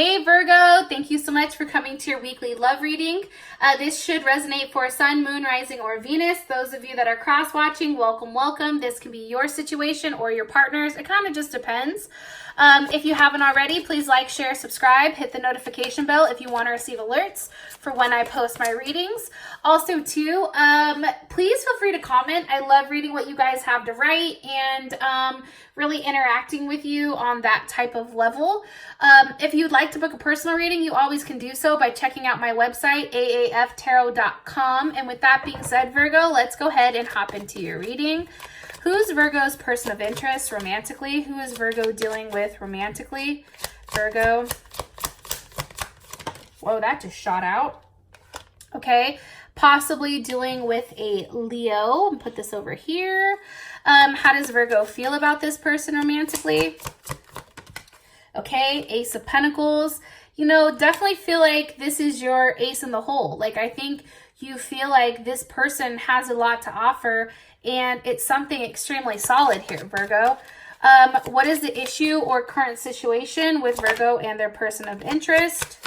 Hey Virgo, thank you so much for coming to your weekly love reading. This should resonate for Sun, Moon, Rising, or Venus. Those of you that are cross-watching, welcome, welcome. This can be your situation or your partner's. It kind of just depends. If you haven't already, please like, share, subscribe, hit the notification bell if you want to receive alerts for when I post my readings. Also, too, please feel free to comment. I love reading what you guys have to write and really interacting with you on that type of level. If you'd like to book a personal reading, you always can do so by checking out my website, aaftarot.com. And with that being said, Virgo, let's go ahead and hop into your reading. Who's Virgo's person of interest romantically? Who is Virgo dealing with romantically? Virgo. Whoa, that just shot out. Okay. Possibly dealing with a Leo. Put this over here. How does Virgo feel about this person romantically? Okay. Ace of Pentacles. You know, definitely feel like this is your ace in the hole. Like, I think you feel like this person has a lot to offer and it's something extremely solid here, Virgo. What is the issue or current situation with Virgo and their person of interest?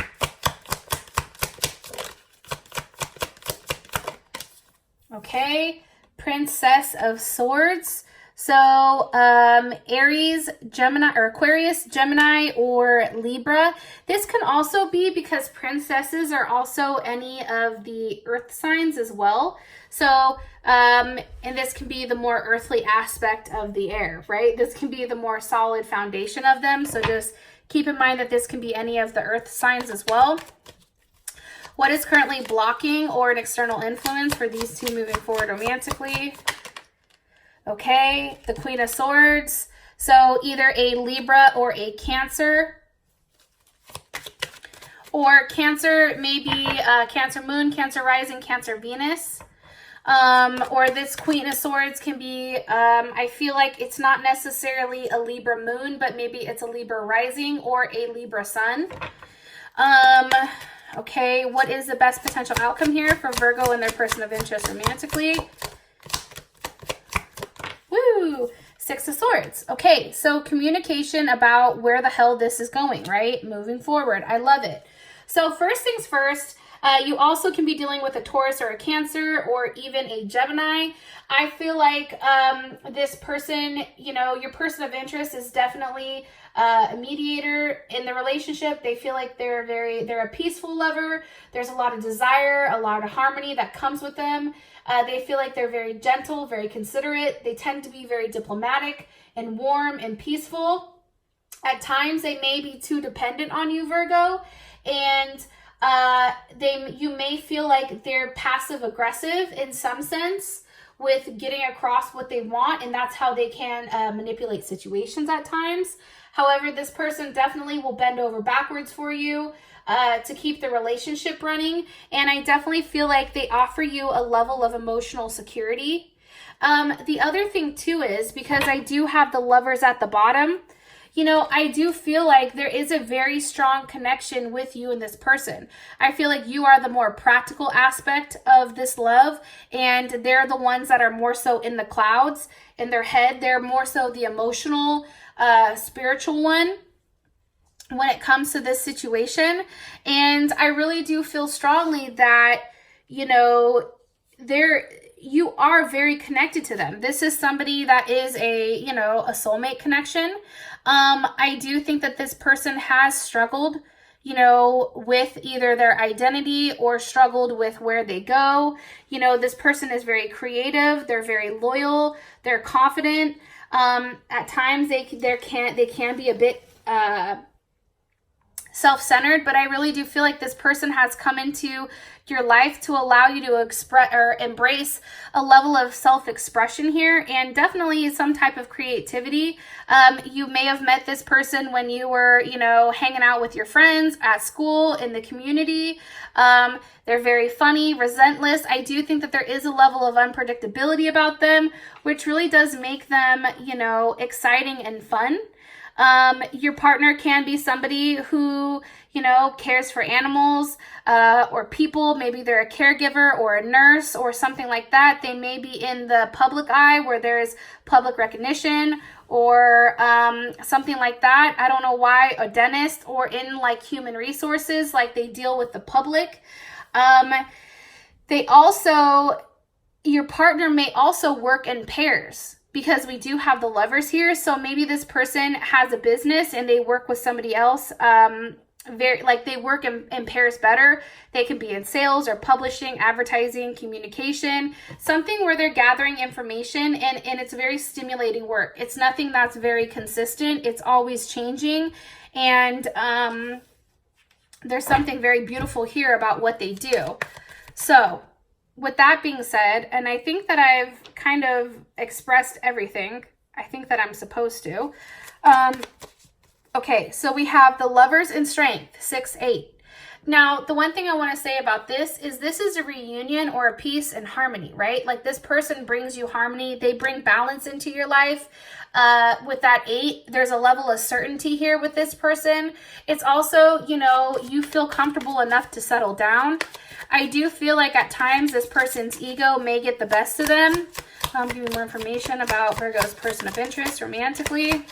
Okay, Princess of Swords. So Aries, Gemini, or Aquarius, Gemini, or Libra. This can also be because princesses are also any of the earth signs as well. So, and this can be the more earthly aspect of the air, right? This can be the more solid foundation of them. So just keep in mind that this can be any of the earth signs as well. What is currently blocking or an external influence for these two moving forward romantically? Okay, the Queen of Swords. So either a Libra or a Cancer. Or Cancer, maybe Cancer Moon, Cancer Rising, Cancer Venus. Or this Queen of Swords can be, I feel like it's not necessarily a Libra Moon, but maybe it's a Libra Rising or a Libra Sun. Okay, what is the best potential outcome here for Virgo and their person of interest romantically? Woo! Six of Swords. Okay, so communication about where the hell this is going, right? Moving forward. I love it. So first things first, you also can be dealing with a Taurus or a Cancer or even a Gemini. I feel like this person, you know, your person of interest is definitely a mediator in the relationship. They feel like they're a peaceful lover. There's a lot of desire, a lot of harmony that comes with them. They feel like they're very gentle, very considerate. They tend to be very diplomatic and warm and peaceful. At times, they may be too dependent on you, Virgo, and you may feel like they're passive aggressive in some sense with getting across what they want, and that's how they can manipulate situations at times. However, this person definitely will bend over backwards for you to keep the relationship running, and I definitely feel like they offer you a level of emotional security. The other thing too is, because I do have the Lovers at the bottom, you know, I do feel like there is a very strong connection with you and this person. I feel like you are the more practical aspect of this love, and they're the ones that are more so in the clouds, in their head. They're more so the emotional, spiritual one when it comes to this situation. And I really do feel strongly that, you know, you are very connected to them. This is somebody that is a, you know, a soulmate connection. I do think that this person has struggled, you know, with either their identity or struggled with where they go. You know, this person is very creative. They're very loyal. They're confident. At times they can be a bit, self-centered, but I really do feel like this person has come into your life to allow you to express or embrace a level of self-expression here, and definitely some type of creativity. You may have met this person when you were, you know, hanging out with your friends at school, in the community. They're very funny, relentless. I do think that there is a level of unpredictability about them, which really does make them, you know, exciting and fun. Your partner can be somebody who, you know, cares for animals or people. Maybe they're a caregiver or a nurse or something like that. They may be in the public eye where there's public recognition, or something like that. I don't know why. A dentist, or in like human resources, like they deal with the public. They also, your partner may also work in pairs, because we do have the Lovers here. So maybe this person has a business and they work with somebody else. They work in pairs better. They can be in sales or publishing, advertising, communication, something where they're gathering information, and it's very stimulating work. It's nothing that's very consistent. It's always changing. And there's something very beautiful here about what they do. So with that being said, and I think that I've kind of expressed everything I think that I'm supposed to. Okay, so we have the Lovers in Strength, 6-8. Now, the one thing I want to say about this is a reunion or a peace and harmony, right? Like this person brings you harmony. They bring balance into your life. With that 8, there's a level of certainty here with this person. It's also, you know, you feel comfortable enough to settle down. I do feel like at times this person's ego may get the best of them. I'll give you more information about Virgo's person of interest romantically.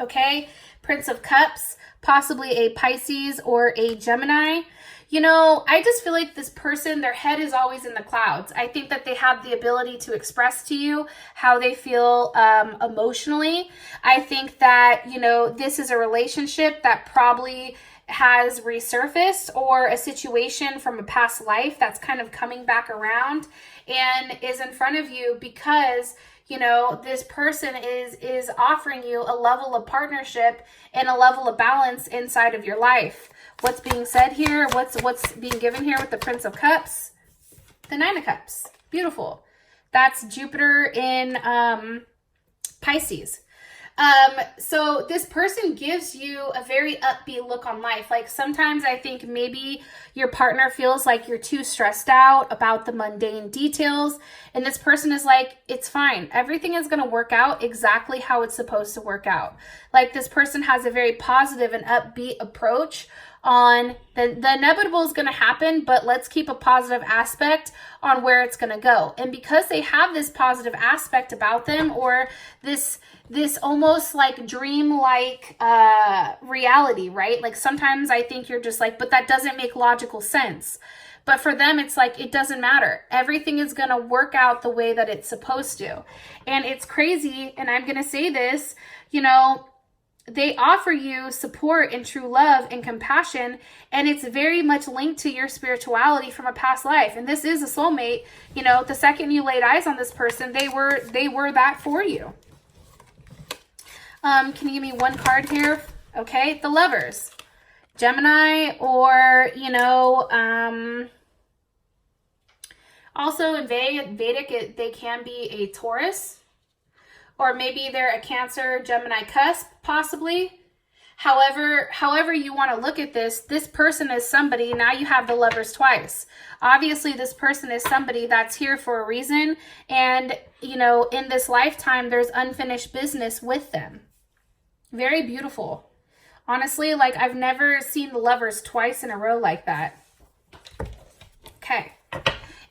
Okay, Prince of Cups, possibly a Pisces or a Gemini. You know, I just feel like this person, their head is always in the clouds. I think that they have the ability to express to you how they feel emotionally. I think that, you know, this is a relationship that probably has resurfaced, or a situation from a past life that's kind of coming back around and is in front of you, because you know, this person is offering you a level of partnership and a level of balance inside of your life. What's being said here? What's being given here with the Prince of Cups? The Nine of Cups. Beautiful. That's Jupiter in Pisces. So this person gives you a very upbeat look on life. Like sometimes I think maybe your partner feels like you're too stressed out about the mundane details, and this person is like, it's fine. Everything is going to work out exactly how it's supposed to work out. Like this person has a very positive and upbeat approach on the inevitable is going to happen, but let's keep a positive aspect on where it's going to go. And because they have this positive aspect about them, or this almost like dream-like reality, right? Like sometimes I think you're just like, but that doesn't make logical sense. But for them, it's like, it doesn't matter. Everything is going to work out the way that it's supposed to. And it's crazy, and I'm going to say this, you know, they offer you support and true love and compassion, and it's very much linked to your spirituality from a past life. And this is a soulmate. You know, the second you laid eyes on this person, they were that for you. Can you give me one card here? Okay, the Lovers. Gemini, or, you know, also in Vedic, they can be a Taurus. Or maybe they're a Cancer, Gemini cusp, possibly. However you want to look at this person is somebody, now you have the Lovers twice. Obviously, this person is somebody that's here for a reason. And, you know, in this lifetime, there's unfinished business with them. Very beautiful. Honestly, like I've never seen the Lovers twice in a row like that. Okay.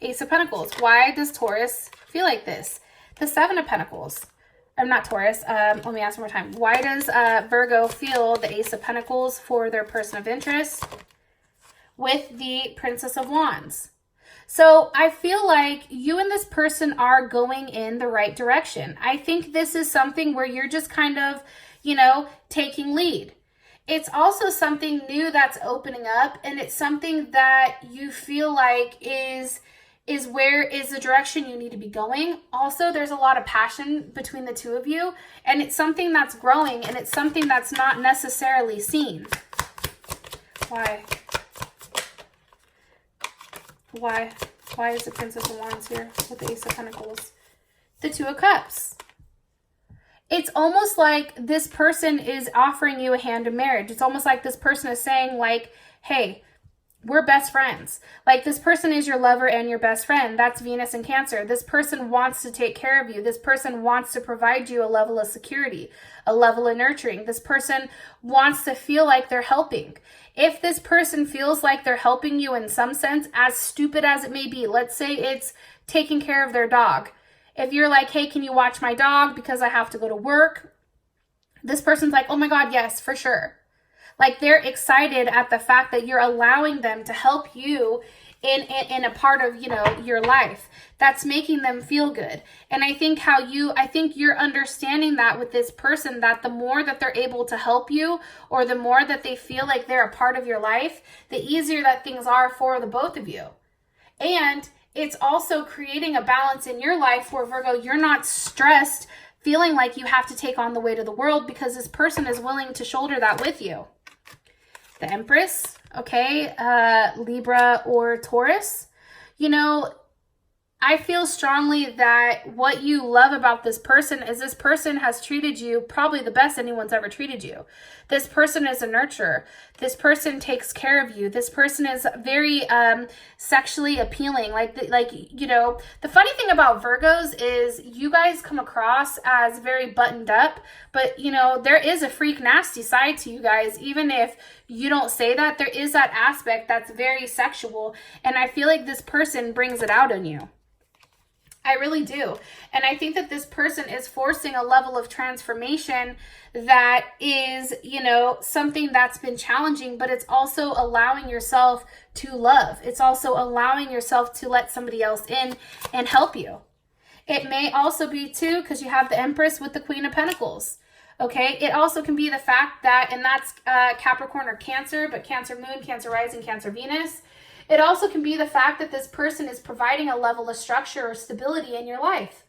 Ace of Pentacles. Why does Taurus feel like this? The Seven of Pentacles. I'm not Taurus. Let me ask one more time. Why does Virgo feel the Ace of Pentacles for their person of interest with the Princess of Wands? So I feel like you and this person are going in the right direction. I think this is something where you're just kind of, you know, taking lead. It's also something new that's opening up, and it's something that you feel like is the direction you need to be going. Also, there's a lot of passion between the two of you, and it's something that's growing, and it's something that's not necessarily seen. Why is the Princess of Wands here with the Ace of Pentacles? The Two of Cups. It's almost like this person is offering you a hand in marriage. It's almost like this person is saying like, hey, we're best friends. Like this person is your lover and your best friend. That's Venus in Cancer. This person wants to take care of you. This person wants to provide you a level of security, a level of nurturing. This person wants to feel like they're helping. If this person feels like they're helping you in some sense, as stupid as it may be, let's say it's taking care of their dog, If you're like, hey, can you watch my dog because I have to go to work? This person's like, oh my God, yes, for sure. Like they're excited at the fact that you're allowing them to help you in a part of, you know, your life. That's making them feel good. And I think you're understanding that with this person, that the more that they're able to help you, or the more that they feel like they're a part of your life, the easier that things are for the both of you. And it's also creating a balance in your life where, Virgo, you're not stressed, feeling like you have to take on the weight of the world, because this person is willing to shoulder that with you. The Empress, okay, Libra or Taurus. You know, I feel strongly that what you love about this person is this person has treated you probably the best anyone's ever treated you. This person is a nurturer. This person takes care of you. This person is very sexually appealing. You know, the funny thing about Virgos is you guys come across as very buttoned up, but you know, there is a freak nasty side to you guys. Even if you don't say that, there is that aspect that's very sexual. And I feel like this person brings it out in you. I really do. And I think that this person is forcing a level of transformation that is, you know, something that's been challenging, but it's also allowing yourself to love. It's also allowing yourself to let somebody else in and help you. It may also be too, because you have the Empress with the Queen of Pentacles. Okay, it also can be the fact that, and that's Capricorn or Cancer, but Cancer Moon, Cancer Rising, Cancer Venus. It also can be the fact that this person is providing a level of structure or stability in your life,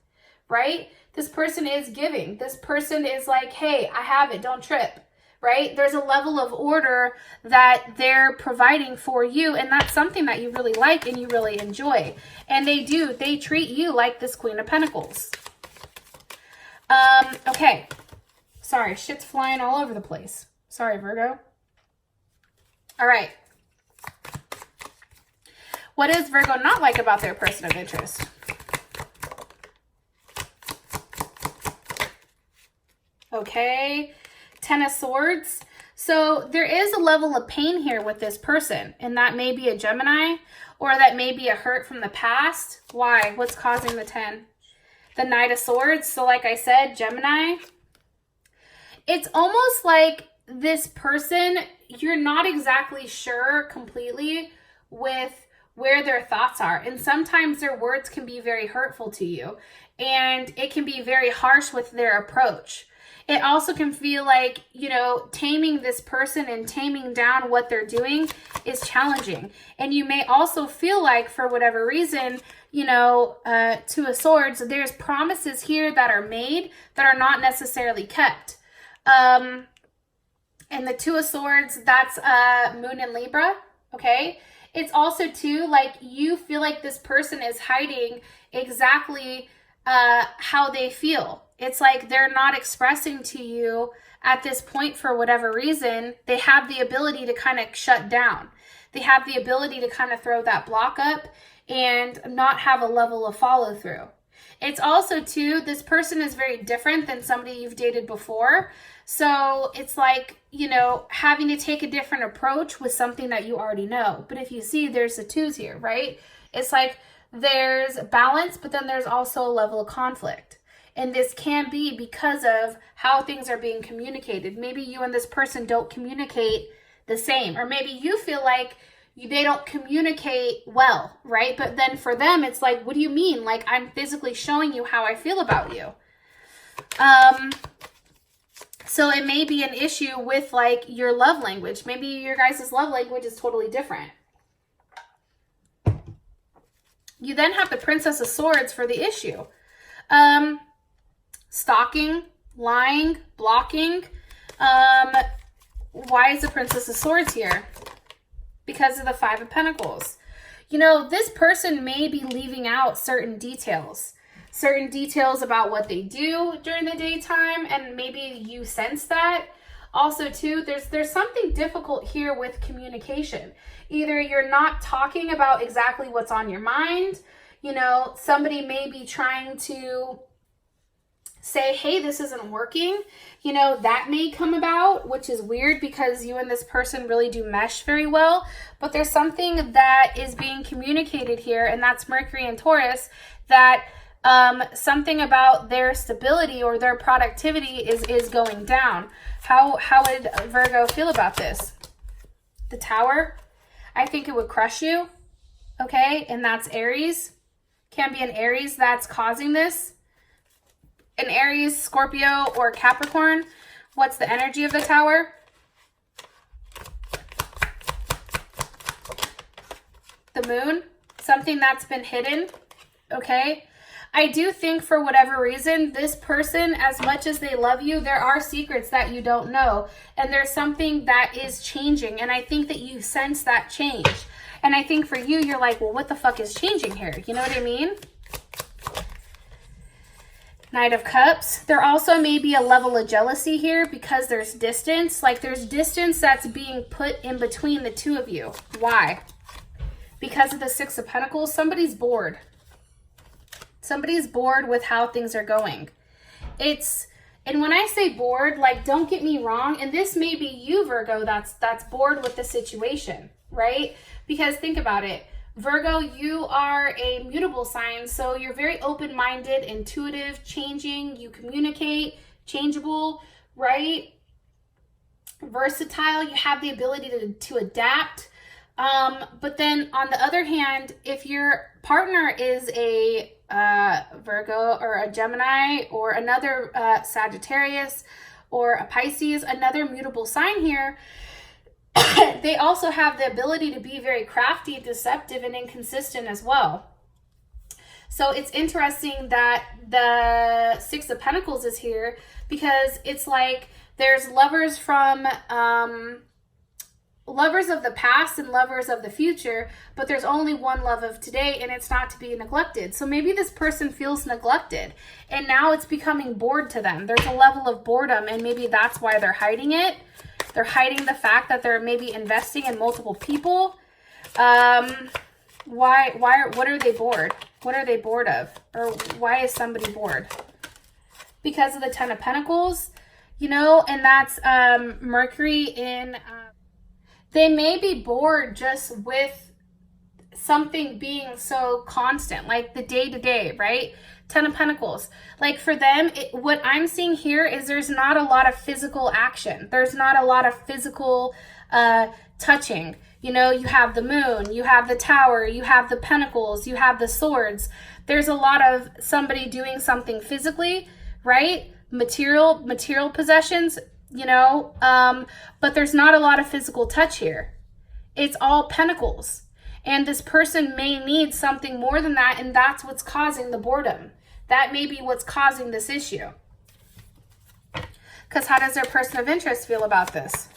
right? This person is giving. This person is like, hey, I have it, don't trip, right? There's a level of order that they're providing for you, and that's something that you really like and you really enjoy. And they treat you like this Queen of Pentacles. Okay. Sorry, shit's flying all over the place. Sorry, Virgo. All right. What does Virgo not like about their person of interest? Okay, Ten of Swords. So there is a level of pain here with this person, and that may be a Gemini, or that may be a hurt from the past. Why? What's causing the 10? The Knight of Swords. So like I said, Gemini. It's almost like this person, you're not exactly sure completely with where their thoughts are. And sometimes their words can be very hurtful to you. And it can be very harsh with their approach. It also can feel like, you know, taming this person and taming down what they're doing is challenging. And you may also feel like, for whatever reason, you know, Two of Swords, there's promises here that are made that are not necessarily kept. And the Two of Swords, that's Moon and Libra, okay? It's also too, like, you feel like this person is hiding exactly how they feel. It's like they're not expressing to you at this point for whatever reason. They have the ability to kind of shut down. They have the ability to kind of throw that block up and not have a level of follow through. It's also too, this person is very different than somebody you've dated before. So it's like, you know, having to take a different approach with something that you already know. But if you see, there's the twos here, right? It's like there's balance, but then there's also a level of conflict. And this can be because of how things are being communicated. Maybe you and this person don't communicate the same. Or maybe you feel like they don't communicate well, right? But then for them, it's like, what do you mean? Like, I'm physically showing you how I feel about you. So it may be an issue with, like, your love language. Maybe your guys' love language is totally different. You then have the Princess of Swords for the issue. Stalking, lying, blocking. Why is the Princess of Swords here? Because of the Five of Pentacles. You know, this person may be leaving out certain details about what they do during the daytime, and maybe you sense that. Also too, there's something difficult here with communication. Either you're not talking about exactly what's on your mind. You know, somebody may be trying to say, hey, this isn't working. You know, that may come about, which is weird because you and this person really do mesh very well. But there's something that is being communicated here, and that's Mercury and Taurus, that Something about their stability or their productivity is going down. How would Virgo feel about this? The Tower, I think it would crush you, okay? And that's Aries. Can be an Aries that's causing this. An Aries, Scorpio, or Capricorn. What's the energy of the Tower? The Moon. Something that's been hidden, okay? I do think for whatever reason, this person, as much as they love you, there are secrets that you don't know. And there's something that is changing. And I think that you sense that change. And I think for you, you're like, well, what the fuck is changing here? You know what I mean? Knight of Cups. There also may be a level of jealousy here because there's distance. Like there's distance that's being put in between the two of you. Why? Because of the Six of Pentacles, somebody's bored. Somebody's bored with how things are going. And when I say bored, like, don't get me wrong, and this may be you, Virgo, that's bored with the situation, right? Because think about it. Virgo, you are a mutable sign, so you're very open-minded, intuitive, changing, you communicate, changeable, right? Versatile, you have the ability to adapt. But then on the other hand, if your partner is a Virgo or a Gemini or another Sagittarius or a Pisces, another mutable sign here, they also have the ability to be very crafty, deceptive, and inconsistent as well. So it's interesting that the Six of Pentacles is here because it's like there's lovers from lovers of the past and lovers of the future, but there's only one love of today, and it's not to be neglected. So maybe this person feels neglected and now it's becoming bored to them. There's a level of boredom, and maybe that's why they're hiding it. They're hiding the fact that they're maybe investing in multiple people. What are they bored? What are they bored of? Or why is somebody bored? Because of the Ten of Pentacles, you know, and that's Mercury in they may be bored just with something being so constant, like the day-to-day, right? Ten of Pentacles. Like for them, what I'm seeing here is there's not a lot of physical action. There's not a lot of physical touching. You know, you have the Moon, you have the Tower, you have the Pentacles, you have the Swords. There's a lot of somebody doing something physically, right? Material possessions, you know, but there's not a lot of physical touch here. It's all pentacles. And this person may need something more than that, and that's what's causing the boredom. That may be what's causing this issue. Because how does their person of interest feel about this?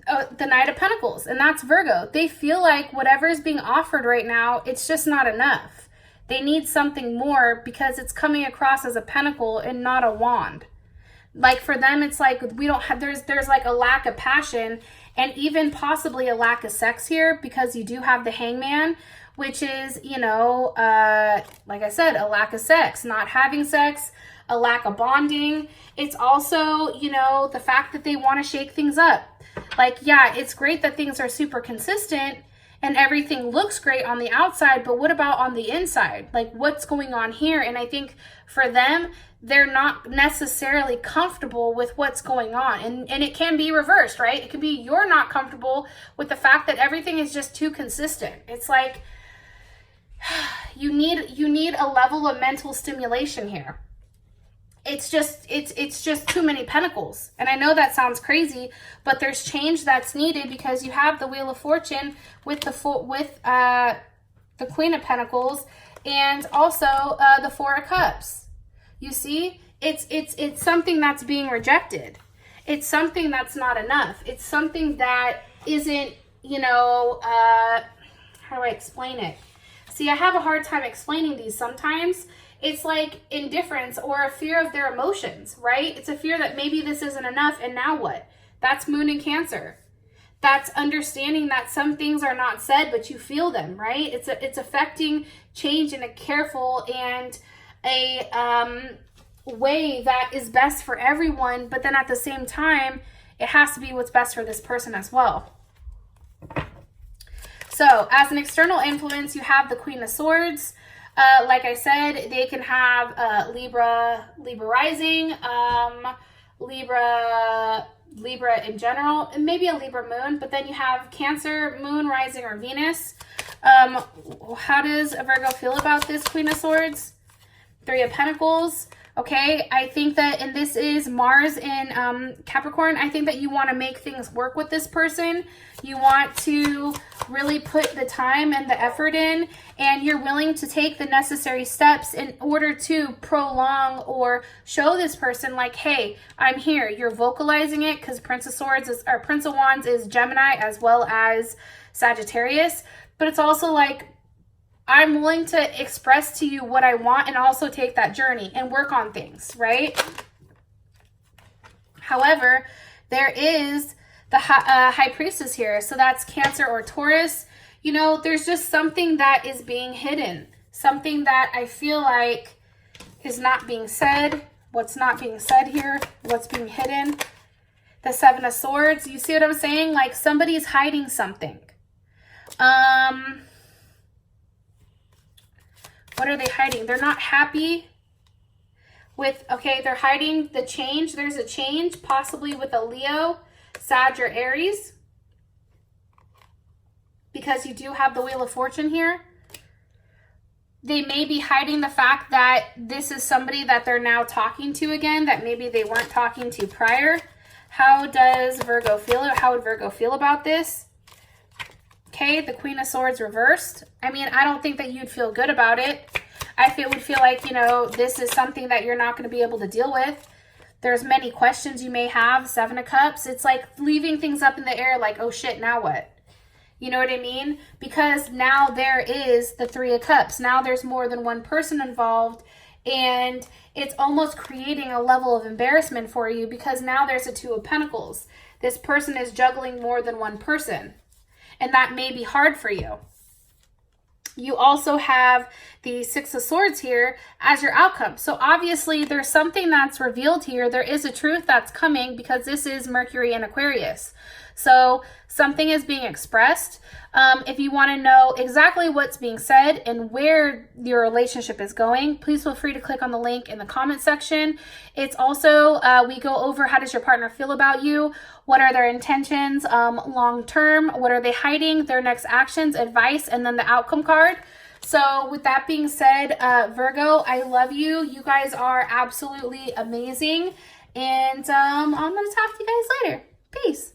The Knight of Pentacles, and that's Virgo. They feel like whatever is being offered right now, it's just not enough. They need something more because it's coming across as a pentacle and not a wand. Like for them, it's like we don't have, there's like a lack of passion and even possibly a lack of sex here because you do have the Hangman, which is, you know, like I said, a lack of sex, not having sex, a lack of bonding. It's also, you know, the fact that they want to shake things up. Like, yeah, it's great that things are super consistent and everything looks great on the outside, but what about on the inside? Like, what's going on here? And I think for them, they're not necessarily comfortable with what's going on. And it can be reversed, right? It can be you're not comfortable with the fact that everything is just too consistent. It's like you need a level of mental stimulation here. It's just too many pentacles. And I know that sounds crazy, but there's change that's needed because you have the Wheel of Fortune with the Queen of Pentacles and also the Four of Cups. You see, it's something that's being rejected. It's something that's not enough. It's something that isn't, you know, how do I explain it? See, I have a hard time explaining these sometimes. It's like indifference or a fear of their emotions, right? It's a fear that maybe this isn't enough and now what? That's Moon in Cancer. That's understanding that some things are not said, but you feel them, right? It's affecting change in a careful and a way that is best for everyone, but then at the same time, it has to be what's best for this person as well. So as an external influence, you have the Queen of Swords. Like I said, they can have Libra rising, Libra in general, and maybe a Libra moon, but then you have Cancer, moon, rising, or Venus. How does a Virgo feel about this Queen of Swords? Three of Pentacles. Okay, I think that, and this is Mars in Capricorn, I think that you want to make things work with this person. You want to really put the time and the effort in, and you're willing to take the necessary steps in order to prolong or show this person like, hey, I'm here. You're vocalizing it, because Prince of Wands is Gemini as well as Sagittarius, but it's also like, I'm willing to express to you what I want and also take that journey and work on things, right? However, there is the High Priestess here. So that's Cancer or Taurus. You know, there's just something that is being hidden. Something that I feel like is not being said. What's not being said here? What's being hidden? The Seven of Swords. You see what I'm saying? Like somebody's hiding something. What are they hiding? They're not happy with, okay, they're hiding the change. There's a change, possibly with a Leo, Sag, or Aries. Because you do have the Wheel of Fortune here. They may be hiding the fact that this is somebody that they're now talking to again, that maybe they weren't talking to prior. How does Virgo feel? How would Virgo feel about this? Okay, the Queen of Swords reversed. I mean, I don't think that you'd feel good about it. I would feel like, you know, this is something that you're not going to be able to deal with. There's many questions you may have. Seven of Cups. It's like leaving things up in the air like, oh shit, now what? You know what I mean? Because now there is the Three of Cups. Now there's more than one person involved. And it's almost creating a level of embarrassment for you because now there's a Two of Pentacles. This person is juggling more than one person. And that may be hard for you. You also have the Six of Swords here as your outcome. So obviously there's something that's revealed here. There is a truth that's coming because this is Mercury in Aquarius. So something is being expressed. If you want to know exactly what's being said and where your relationship is going, please feel free to click on the link in the comment section. It's also, we go over how does your partner feel about you? What are their intentions long term? What are they hiding? Their next actions, advice, and then the outcome card. So with that being said, Virgo, I love you. You guys are absolutely amazing. And I'm going to talk to you guys later. Peace.